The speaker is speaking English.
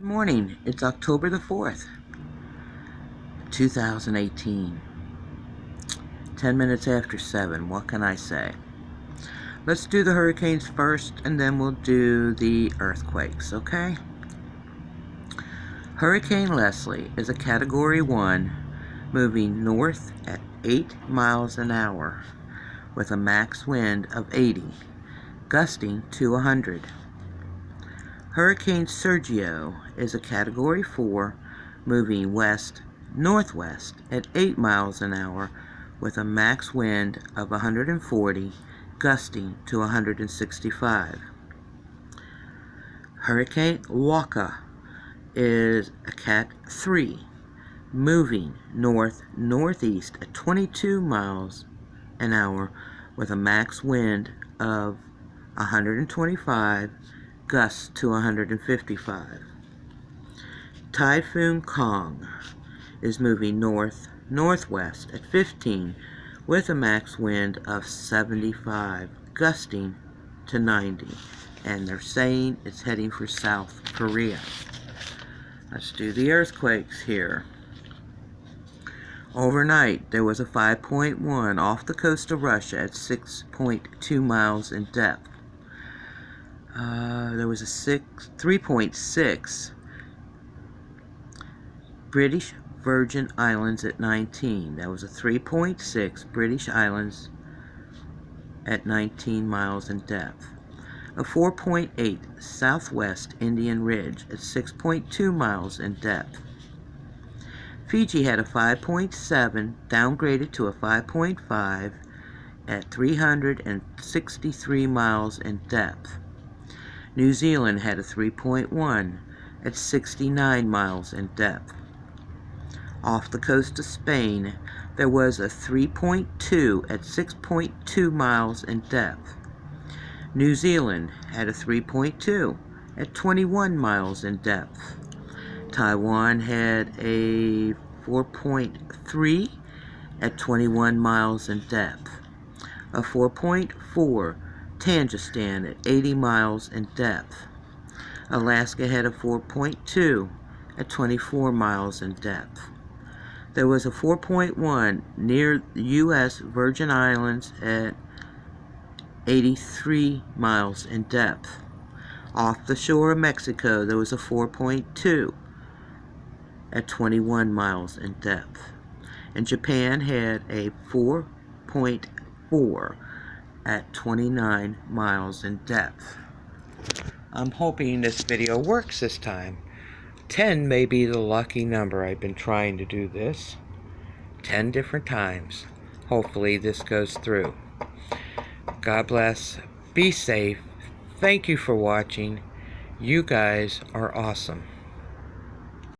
Morning. It's October the 4th, 2018. 10 minutes after 7. What can I say? Let's do the hurricanes first, and then we'll do the earthquakes, okay? Hurricane Leslie is a Category 1, moving north at 8 miles an hour with a max wind of 80, gusting to 100. Hurricane Sergio is a Category 4, moving west-northwest at 8 miles an hour with a max wind of 140, gusting to 165. Hurricane Waka is a Cat 3, moving north-northeast at 22 miles an hour with a max wind of 125, gusts to 155. Typhoon Kong is moving north-northwest at 15 with a max wind of 75, gusting to 90. And they're saying it's heading for South Korea. Let's do the earthquakes here. Overnight, there was a 5.1 off the coast of Russia at 6.2 miles in depth. There was a 3.6 British Virgin Islands at 19. That was a 3.6 British Islands at 19 miles in depth. A 4.8 Southwest Indian Ridge at 6.2 miles in depth. Fiji had a 5.7 downgraded to a 5.5 at 363 miles in depth. New Zealand had a 3.1 at 69 miles in depth. Off the coast of Spain, there was a 3.2 at 6.2 miles in depth. New Zealand had a 3.2 at 21 miles in depth. Taiwan had a 4.3 at 21 miles in depth. A 4.4 Tajikistan at 80 miles in depth. Alaska had a 4.2 at 24 miles in depth. There was a 4.1 near the U.S. Virgin Islands at 83 miles in depth. Off the shore of Mexico, there was a 4.2 at 21 miles in depth. And Japan had a 4.4 at 29 miles in depth. I'm hoping this video works this time. 10 may be the lucky number. I've been trying to do this 10 different times. Hopefully this goes through. God bless. Be safe. Thank you for watching. You guys are awesome.